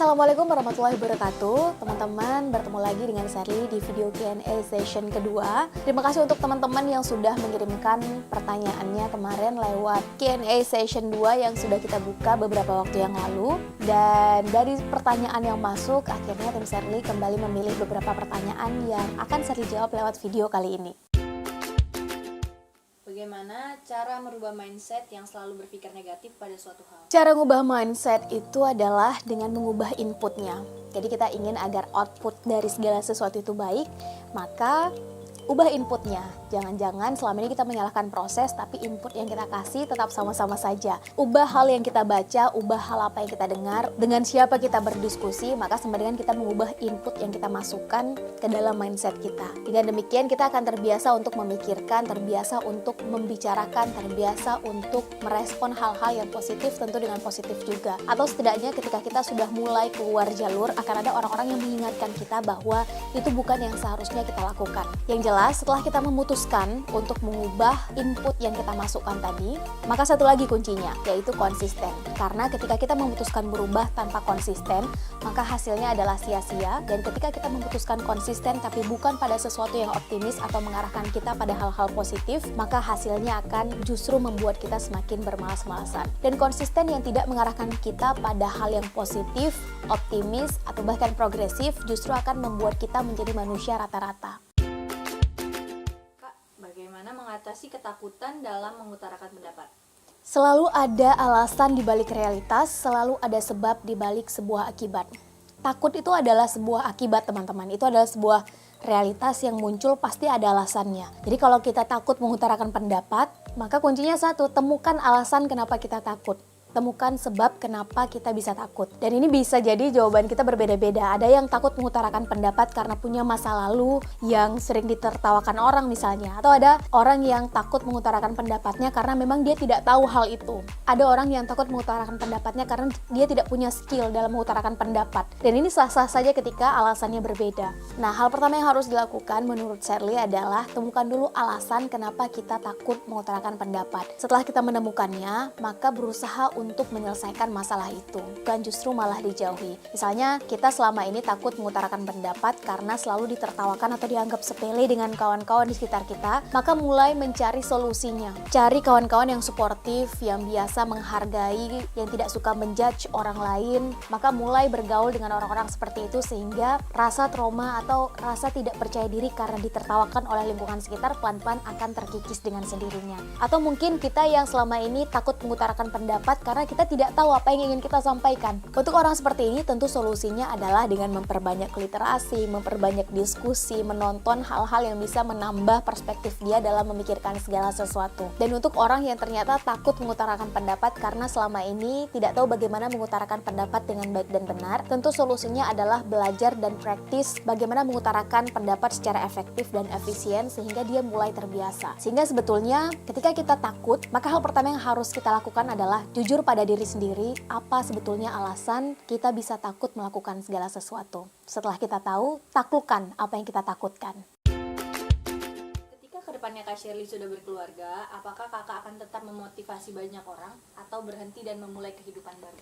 Assalamualaikum warahmatullahi wabarakatuh. Teman-teman, bertemu lagi dengan Sherly di video Q&A session kedua. Terima kasih untuk teman-teman yang sudah mengirimkan pertanyaannya kemarin lewat Q&A session 2 yang sudah kita buka beberapa waktu yang lalu. Dan dari pertanyaan yang masuk, akhirnya tim Sherly kembali memilih beberapa pertanyaan yang akan Sherly jawab lewat video kali ini. Bagaimana cara merubah mindset yang selalu berpikir negatif pada suatu hal? Cara mengubah mindset itu adalah dengan mengubah inputnya. Jadi kita ingin agar output dari segala sesuatu itu baik, maka ubah inputnya. Jangan-jangan selama ini kita menyalahkan proses, tapi input yang kita kasih tetap sama-sama saja. Ubah hal yang kita baca, ubah hal apa yang kita dengar, dengan siapa kita berdiskusi, maka sama dengan kita mengubah input yang kita masukkan ke dalam mindset kita. Dengan demikian kita akan terbiasa untuk memikirkan, terbiasa untuk membicarakan, terbiasa untuk merespon hal-hal yang positif, tentu dengan positif juga. Atau setidaknya ketika kita sudah mulai keluar jalur, akan ada orang-orang yang mengingatkan kita bahwa itu bukan yang seharusnya kita lakukan. Yang jelas, setelah kita memutuskan untuk mengubah input yang kita masukkan tadi, maka satu lagi kuncinya, yaitu konsisten. Karena ketika kita memutuskan berubah tanpa konsisten, maka hasilnya adalah sia-sia. Dan ketika kita memutuskan konsisten tapi bukan pada sesuatu yang optimis atau mengarahkan kita pada hal-hal positif, maka hasilnya akan justru membuat kita semakin bermalas-malasan. Dan konsisten yang tidak mengarahkan kita pada hal yang positif, optimis, atau bahkan progresif, justru akan membuat kita menjadi manusia rata-rata. Bagaimana mengatasi ketakutan dalam mengutarakan pendapat? Selalu ada alasan di balik realitas, selalu ada sebab di balik sebuah akibat. Takut itu adalah sebuah akibat, teman-teman. Itu adalah sebuah realitas yang muncul, pasti ada alasannya. Jadi kalau kita takut mengutarakan pendapat, maka kuncinya satu, temukan alasan kenapa kita takut. Temukan sebab kenapa kita bisa takut. Dan ini bisa jadi jawaban kita berbeda-beda. Ada yang takut mengutarakan pendapat karena punya masa lalu yang sering ditertawakan orang misalnya. Atau ada orang yang takut mengutarakan pendapatnya karena memang dia tidak tahu hal itu. Ada orang yang takut mengutarakan pendapatnya karena dia tidak punya skill dalam mengutarakan pendapat. Dan ini sah-sah saja ketika alasannya berbeda. Nah, hal pertama yang harus dilakukan menurut Sherly adalah temukan dulu alasan kenapa kita takut mengutarakan pendapat. Setelah kita menemukannya, maka berusaha untuk menyelesaikan masalah itu, bukan justru malah dijauhi. Misalnya, kita selama ini takut mengutarakan pendapat karena selalu ditertawakan atau dianggap sepele dengan kawan-kawan di sekitar kita, maka mulai mencari solusinya. Cari kawan-kawan yang suportif, yang biasa menghargai, yang tidak suka menjudge orang lain, maka mulai bergaul dengan orang-orang seperti itu sehingga rasa trauma atau rasa tidak percaya diri karena ditertawakan oleh lingkungan sekitar pelan-pelan akan terkikis dengan sendirinya. Atau mungkin kita yang selama ini takut mengutarakan pendapat karena kita tidak tahu apa yang ingin kita sampaikan. Untuk orang seperti ini tentu solusinya adalah dengan memperbanyak literasi, memperbanyak diskusi, menonton hal-hal yang bisa menambah perspektif dia dalam memikirkan segala sesuatu. Dan untuk orang yang ternyata takut mengutarakan pendapat karena selama ini tidak tahu bagaimana mengutarakan pendapat dengan baik dan benar, tentu solusinya adalah belajar dan praktis bagaimana mengutarakan pendapat secara efektif dan efisien sehingga dia mulai terbiasa. Sehingga sebetulnya ketika kita takut, maka hal pertama yang harus kita lakukan adalah jujur pada diri sendiri, apa sebetulnya alasan kita bisa takut melakukan segala sesuatu. Setelah kita tahu, taklukkan apa yang kita takutkan. Ketika kedepannya Kak Sherly sudah berkeluarga, apakah kakak akan tetap memotivasi banyak orang atau berhenti dan memulai kehidupan baru?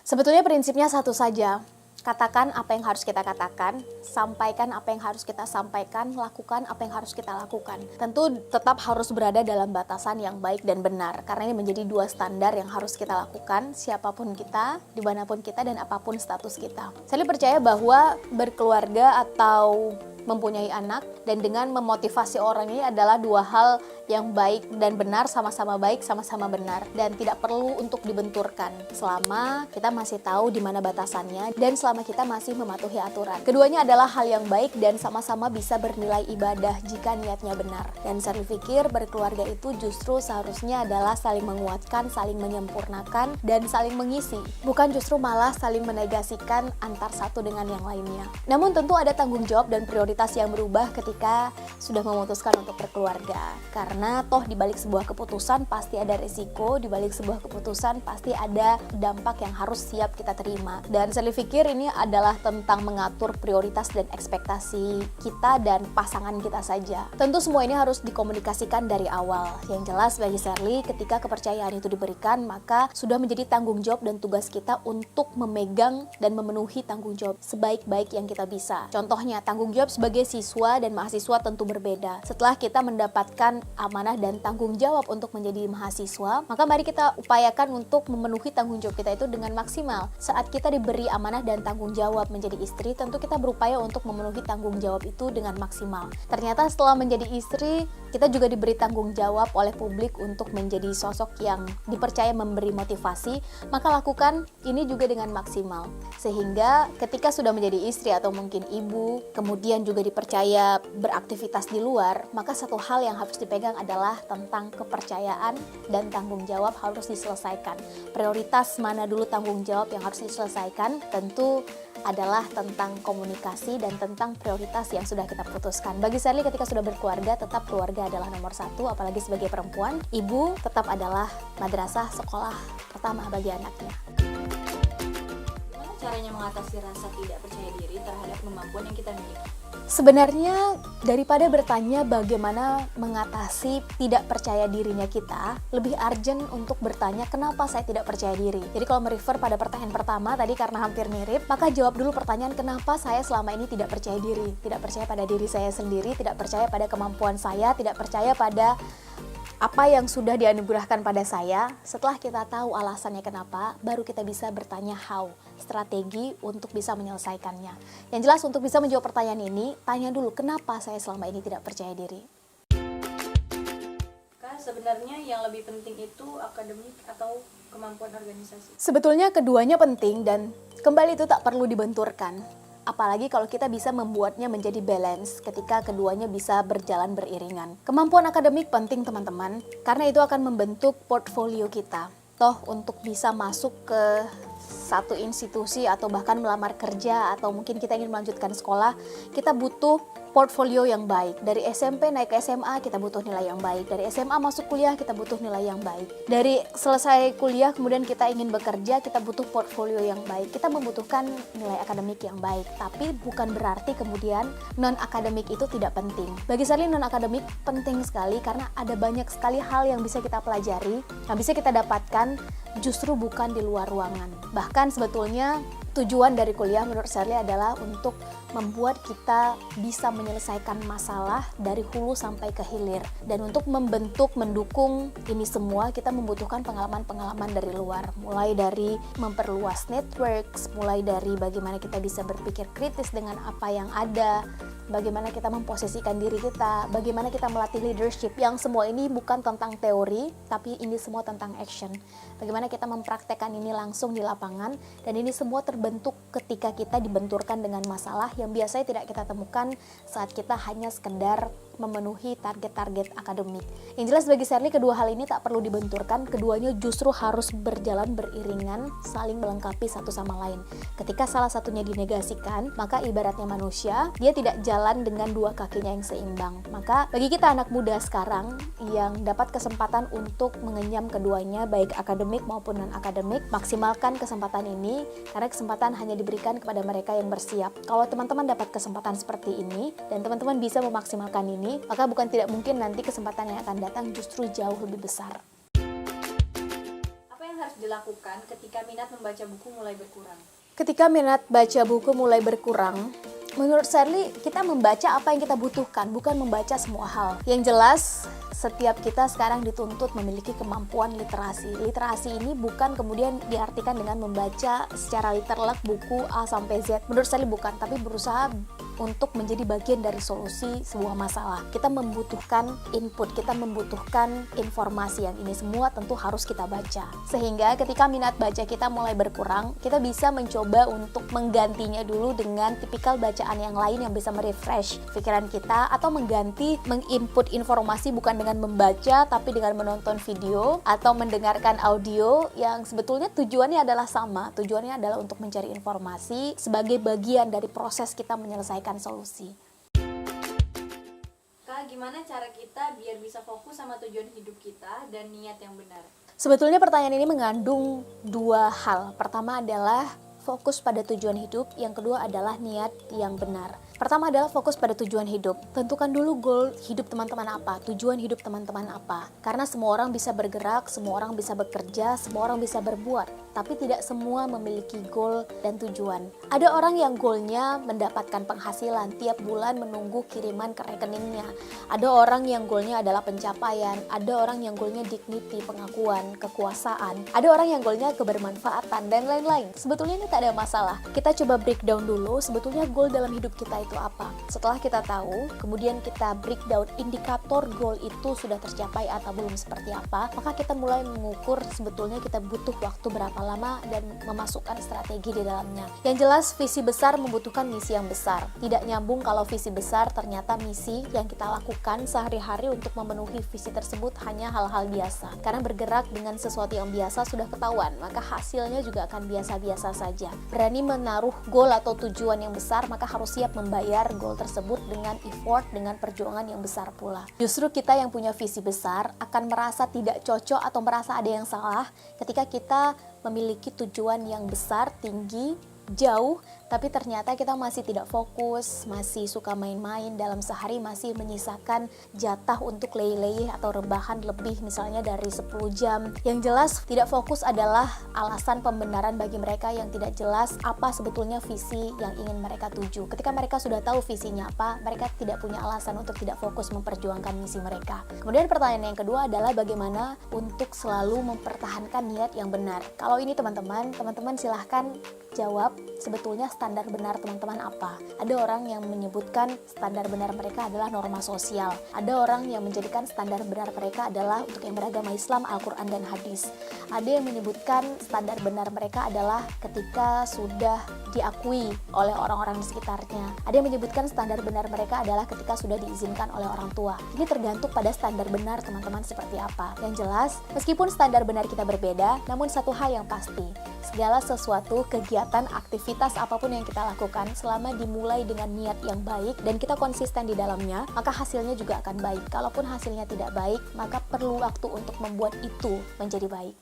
Sebetulnya prinsipnya satu saja. Katakan apa yang harus kita katakan, sampaikan apa yang harus kita sampaikan, lakukan apa yang harus kita lakukan. Tentu tetap harus berada dalam batasan yang baik dan benar, karena ini menjadi dua standar yang harus kita lakukan, siapapun kita, dimanapun kita, dan apapun status kita. Saya percaya bahwa berkeluarga atau mempunyai anak dan dengan memotivasi orang ini adalah dua hal yang baik dan benar, sama-sama baik, sama-sama benar, dan tidak perlu untuk dibenturkan selama kita masih tahu di mana batasannya dan selama kita masih mematuhi aturan. Keduanya adalah hal yang baik dan sama-sama bisa bernilai ibadah jika niatnya benar. Dan saya pikir berkeluarga itu justru seharusnya adalah saling menguatkan, saling menyempurnakan, dan saling mengisi, bukan justru malah saling menegasikan antar satu dengan yang lainnya. Namun tentu ada tanggung jawab dan prioritas prioritas yang berubah ketika sudah memutuskan untuk berkeluarga. Karena toh di balik sebuah keputusan pasti ada risiko, di balik sebuah keputusan pasti ada dampak yang harus siap kita terima. Dan saya pikir ini adalah tentang mengatur prioritas dan ekspektasi kita dan pasangan kita saja. Tentu semua ini harus dikomunikasikan dari awal. Yang jelas bagi Sherly, ketika kepercayaan itu diberikan, maka sudah menjadi tanggung jawab dan tugas kita untuk memegang dan memenuhi tanggung jawab sebaik-baik yang kita bisa. Contohnya, tanggung jawab sebagai siswa dan mahasiswa tentu berbeda. Setelah kita mendapatkan amanah dan tanggung jawab untuk menjadi mahasiswa, maka mari kita upayakan untuk memenuhi tanggung jawab kita itu dengan maksimal. Saat kita diberi amanah dan tanggung jawab menjadi istri, tentu kita berupaya untuk memenuhi tanggung jawab itu dengan maksimal. Ternyata setelah menjadi istri, kita juga diberi tanggung jawab oleh publik untuk menjadi sosok yang dipercaya memberi motivasi, maka lakukan ini juga dengan maksimal. Sehingga ketika sudah menjadi istri atau mungkin ibu, kemudian juga dipercaya beraktivitas di luar, maka satu hal yang harus dipegang adalah tentang kepercayaan dan tanggung jawab harus diselesaikan. Prioritas mana dulu tanggung jawab yang harus diselesaikan, tentu adalah tentang komunikasi dan tentang prioritas yang sudah kita putuskan. Bagi Sherly, ketika sudah berkeluarga, tetap keluarga adalah nomor satu, apalagi sebagai perempuan. Ibu tetap adalah madrasah sekolah pertama bagi anaknya. Gimana caranya mengatasi rasa tidak percaya diri terhadap kemampuan yang kita miliki? Sebenarnya daripada bertanya bagaimana mengatasi tidak percaya dirinya kita, lebih urgent untuk bertanya kenapa saya tidak percaya diri. Jadi kalau merefer pada pertanyaan pertama tadi karena hampir mirip, maka jawab dulu pertanyaan kenapa saya selama ini tidak percaya diri. Tidak percaya pada diri saya sendiri, tidak percaya pada kemampuan saya, tidak percaya pada apa yang sudah dianugerahkan pada saya. Setelah kita tahu alasannya kenapa, baru kita bisa bertanya how, strategi untuk bisa menyelesaikannya. Yang jelas untuk bisa menjawab pertanyaan ini, tanya dulu kenapa saya selama ini tidak percaya diri. Kak, sebenarnya yang lebih penting itu akademik atau kemampuan organisasi? Sebetulnya keduanya penting dan kembali itu tak perlu dibenturkan. Apalagi kalau kita bisa membuatnya menjadi balance ketika keduanya bisa berjalan beriringan. Kemampuan akademik penting teman-teman, karena itu akan membentuk portfolio kita. Toh untuk bisa masuk ke satu institusi atau bahkan melamar kerja atau mungkin kita ingin melanjutkan sekolah, kita butuh portfolio yang baik. Dari SMP naik ke SMA kita butuh nilai yang baik. Dari SMA masuk kuliah kita butuh nilai yang baik. Dari selesai kuliah kemudian kita ingin bekerja, kita butuh portfolio yang baik. Kita membutuhkan nilai akademik yang baik. Tapi bukan berarti kemudian non-akademik itu tidak penting. Bagi Sherly non-akademik penting sekali karena ada banyak sekali hal yang bisa kita pelajari, yang bisa kita dapatkan justru bukan di luar ruangan. Bahkan sebetulnya tujuan dari kuliah menurut Sherly adalah untuk membuat kita bisa menyelesaikan masalah dari hulu sampai ke hilir. Dan untuk membentuk, mendukung ini semua, kita membutuhkan pengalaman-pengalaman dari luar. Mulai dari memperluas networks, mulai dari bagaimana kita bisa berpikir kritis dengan apa yang ada, bagaimana kita memposisikan diri kita, bagaimana kita melatih leadership, yang semua ini bukan tentang teori, tapi ini semua tentang action. Bagaimana kita mempraktekkan ini langsung di lapangan, dan ini semua terbentuk ketika kita dibenturkan dengan masalah yang biasanya tidak kita temukan saat kita hanya sekedar memenuhi target-target akademik. Yang jelas bagi Sherly kedua hal ini tak perlu dibenturkan, keduanya justru harus berjalan beriringan, saling melengkapi satu sama lain. Ketika salah satunya dinegasikan, maka ibaratnya manusia, dia tidak jalan dengan dua kakinya yang seimbang. Maka bagi kita anak muda sekarang yang dapat kesempatan untuk mengenyam keduanya, baik akademik maupun non-akademik, maksimalkan kesempatan ini, karena kesempatan hanya diberikan kepada mereka yang bersiap. Kalau teman-teman dapat kesempatan seperti ini, dan teman-teman bisa memaksimalkan ini, maka bukan tidak mungkin nanti kesempatan yang akan datang justru jauh lebih besar. Apa yang harus dilakukan ketika minat membaca buku mulai berkurang? Ketika minat baca buku mulai berkurang, menurut Sherly kita membaca apa yang kita butuhkan, bukan membaca semua hal. Yang jelas, setiap kita sekarang dituntut memiliki kemampuan literasi. Literasi ini bukan kemudian diartikan dengan membaca secara literal buku A sampai Z. Menurut Sherly bukan, tapi berusaha untuk menjadi bagian dari solusi sebuah masalah. Kita membutuhkan input, kita membutuhkan informasi, yang ini semua tentu harus kita baca. Sehingga ketika minat baca kita mulai berkurang, kita bisa mencoba untuk menggantinya dulu dengan tipikal bacaan yang lain yang bisa merefresh pikiran kita, atau mengganti menginput informasi bukan dengan membaca tapi dengan menonton video atau mendengarkan audio yang sebetulnya tujuannya adalah sama. Tujuannya adalah untuk mencari informasi sebagai bagian dari proses kita menyelesaikan solusi. Gimana cara kita biar bisa fokus sama tujuan hidup kita dan niat yang benar? Sebetulnya pertanyaan ini mengandung dua hal. Pertama adalah fokus pada tujuan hidup, yang kedua adalah niat yang benar. Pertama adalah fokus pada tujuan hidup. Tentukan dulu goal hidup teman-teman apa, tujuan hidup teman-teman apa. Karena semua orang bisa bergerak, semua orang bisa bekerja, semua orang bisa berbuat. Tapi tidak semua memiliki goal dan tujuan. Ada orang yang goalnya mendapatkan penghasilan, tiap bulan menunggu kiriman ke rekeningnya. Ada orang yang goalnya adalah pencapaian, ada orang yang goalnya dignity, pengakuan, kekuasaan. Ada orang yang goalnya kebermanfaatan, dan lain-lain. Sebetulnya ini tak ada masalah. Kita coba breakdown dulu, sebetulnya goal dalam hidup kita itu apa. Setelah kita tahu, kemudian kita breakdown indikator goal itu sudah tercapai atau belum seperti apa, maka kita mulai mengukur sebetulnya kita butuh waktu berapa lama dan memasukkan strategi di dalamnya. Yang jelas visi besar membutuhkan misi yang besar. Tidak nyambung kalau visi besar ternyata misi yang kita lakukan sehari-hari untuk memenuhi visi tersebut hanya hal-hal biasa. Karena bergerak dengan sesuatu yang biasa sudah ketahuan, maka hasilnya juga akan biasa-biasa saja. Berani menaruh goal atau tujuan yang besar, maka harus siap membayar goal tersebut dengan effort, dengan perjuangan yang besar pula. Justru kita yang punya visi besar akan merasa tidak cocok atau merasa ada yang salah ketika kita memiliki tujuan yang besar, tinggi, jauh, tapi ternyata kita masih tidak fokus, masih suka main-main, dalam sehari masih menyisakan jatah untuk leyeh-leyeh atau rebahan lebih misalnya dari 10 jam. Yang jelas tidak fokus adalah alasan pembenaran bagi mereka yang tidak jelas apa sebetulnya visi yang ingin mereka tuju. Ketika mereka sudah tahu visinya apa, mereka tidak punya alasan untuk tidak fokus memperjuangkan misi mereka. Kemudian pertanyaan yang kedua adalah bagaimana untuk selalu mempertahankan niat yang benar. Kalau ini teman-teman silahkan jawab sebetulnya standar benar teman-teman apa. Ada orang yang menyebutkan standar benar mereka adalah norma sosial. Ada orang yang menjadikan standar benar mereka adalah untuk yang beragama Islam, Al-Quran dan hadis. Ada yang menyebutkan standar benar mereka adalah ketika sudah diakui oleh orang-orang di sekitarnya. Ada yang menyebutkan standar benar mereka adalah ketika sudah diizinkan oleh orang tua. Ini tergantung pada standar benar teman-teman seperti apa. Yang jelas, meskipun standar benar kita berbeda, namun satu hal yang pasti, segala sesuatu, kegiatan, aktivitas apapun yang kita lakukan selama dimulai dengan niat yang baik dan kita konsisten di dalamnya, maka hasilnya juga akan baik. Kalaupun hasilnya tidak baik, maka perlu waktu untuk membuat itu menjadi baik.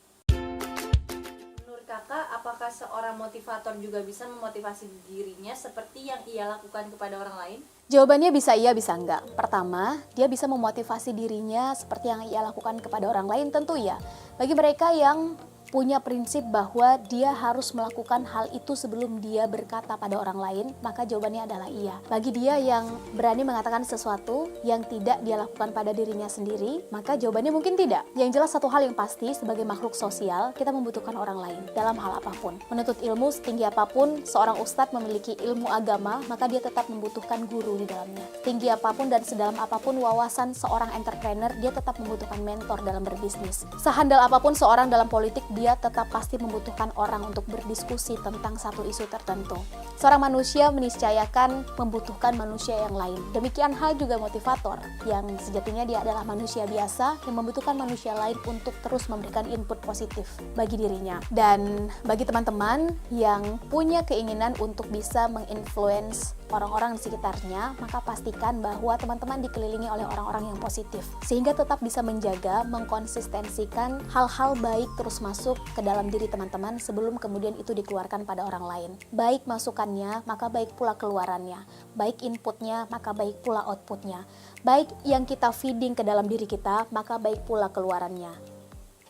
Menurut kakak, apakah seorang motivator juga bisa memotivasi dirinya seperti yang ia lakukan kepada orang lain? Jawabannya bisa iya, bisa enggak. Pertama, dia bisa memotivasi dirinya seperti yang ia lakukan kepada orang lain, tentu ya. Bagi mereka yang punya prinsip bahwa dia harus melakukan hal itu sebelum dia berkata pada orang lain, maka jawabannya adalah iya. Bagi dia yang berani mengatakan sesuatu yang tidak dia lakukan pada dirinya sendiri, maka jawabannya mungkin tidak. Yang jelas satu hal yang pasti, sebagai makhluk sosial, kita membutuhkan orang lain dalam hal apapun. Menuntut ilmu setinggi apapun, seorang ustadz memiliki ilmu agama, maka dia tetap membutuhkan guru di dalamnya. Tinggi apapun dan sedalam apapun wawasan seorang entrepreneur, dia tetap membutuhkan mentor dalam berbisnis. Sehandal apapun seorang dalam politik, dia tetap pasti membutuhkan orang untuk berdiskusi tentang satu isu tertentu. Seorang manusia meniscayakan membutuhkan manusia yang lain. Demikian hal juga motivator, yang sejatinya dia adalah manusia biasa yang membutuhkan manusia lain untuk terus memberikan input positif bagi dirinya. Dan bagi teman-teman yang punya keinginan untuk bisa menginfluence orang-orang di sekitarnya, maka pastikan bahwa teman-teman dikelilingi oleh orang-orang yang positif, sehingga tetap bisa menjaga, mengkonsistensikan hal-hal baik terus masuk ke dalam diri teman-teman sebelum kemudian itu dikeluarkan pada orang lain. Baik masukannya, maka baik pula keluarannya. Baik inputnya, maka baik pula outputnya. Baik yang kita feeding ke dalam diri kita, maka baik pula keluarannya.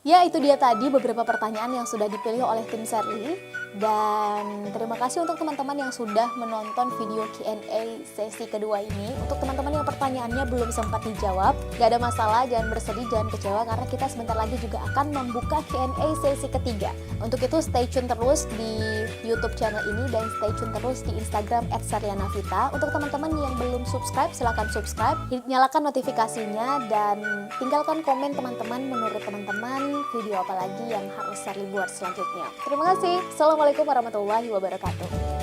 Ya, itu dia tadi beberapa pertanyaan yang sudah dipilih oleh tim Sherly. Dan terima kasih untuk teman-teman yang sudah menonton video Q&A sesi kedua ini. Untuk teman-teman yang pertanyaannya belum sempat dijawab, gak ada masalah, jangan bersedih, jangan kecewa, karena kita sebentar lagi juga akan membuka Q&A sesi ketiga. Untuk itu stay tune terus di YouTube channel ini dan stay tune terus di Instagram @sherlianavita. Untuk teman-teman yang belum subscribe, silahkan subscribe, nyalakan notifikasinya, dan tinggalkan komen teman-teman menurut teman-teman video apa lagi yang harus Sherly buat selanjutnya. Terima kasih. Assalamualaikum warahmatullahi wabarakatuh.